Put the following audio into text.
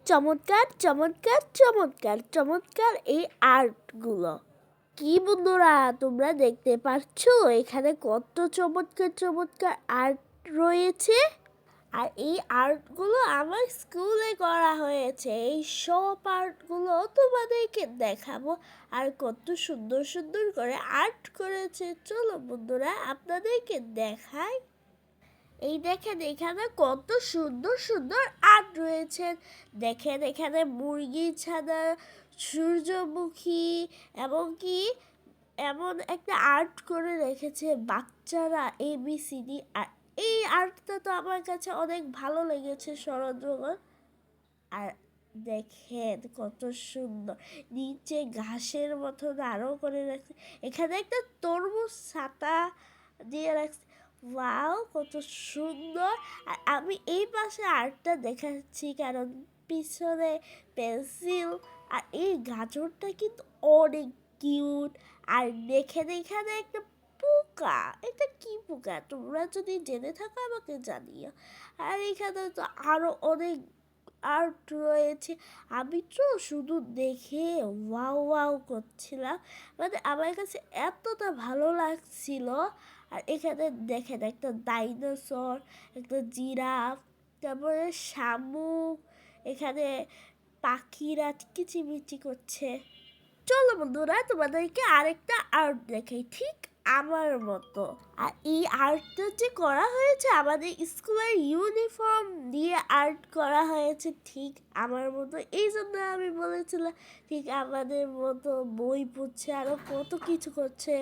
চমৎকার চমৎকার চমৎকার চমৎকার এই আর্টগুলো। কি বন্ধুরা, তোমরা দেখতে পাচ্ছ এখানে কত চমৎকার চমৎকার আর্ট রয়েছে। আর এই আর্টগুলো আমার স্কুলে করা হয়েছে। এই সব আর্টগুলো তোমাদেরকে দেখাবো। আর কত সুন্দর সুন্দর করে আর্ট করেছে, চলো বন্ধুরা আপনাদেরকে দেখাই। এই দেখেন এখানে কত সুন্দর সুন্দর আর্ট রয়েছে। দেখেন এখানে মুরগি ছানা, সূর্যমুখী এবং কি এমন একটা আর্ট করে রেখেছে বাচ্চারা ABCD। আর এই আর্টটা তো আমার কাছে অনেক ভালো লেগেছে, সরঞ্জগর। আর দেখেন কত সুন্দর নিচে ঘাসের মতন আরও করে রাখছে। এখানে একটা তরমুজ ছাতা দিয়ে রাখছে। ওয়াও, কত সুন্দর। আর আমি এই পাশে আর্টটা দেখাচ্ছি কারণ পিছনে পেন্সিল। আর এই গাজরটা কিন্তু অনেক কিউট। আর দেখেন এখানে একটা পোকা, এটা কি পোকা তোমরা যদি জেনে থাকো আমাকে জানিও। আর এখানে তো আরো অনেক আর্ট রয়েছে। আমি তো শুধু দেখে ওয়াও ওয়াও করছিলাম, মানে আমার কাছে এতটা ভালো লাগছিল। আর এখানে দেখেন একটা ডাইনোসর, একটা জিরাফ, তারপরে শামুক, এখানে পাখিরা কিচিমিচি করছে। চলো বন্ধুরা তোমাদেরকে আরেকটা আর্ট দেখাই ঠিক আমার মতো। আর এই আর্টটা যে করা হয়েছে আমাদের স্কুলের ইউনিফর্ম দিয়ে আর্ট করা হয়েছে ঠিক আমার মতো। এই জন্য আমি বলেছিলাম ঠিক আমাদের মতো বই পড়ছে আরো কত কিছু করছে।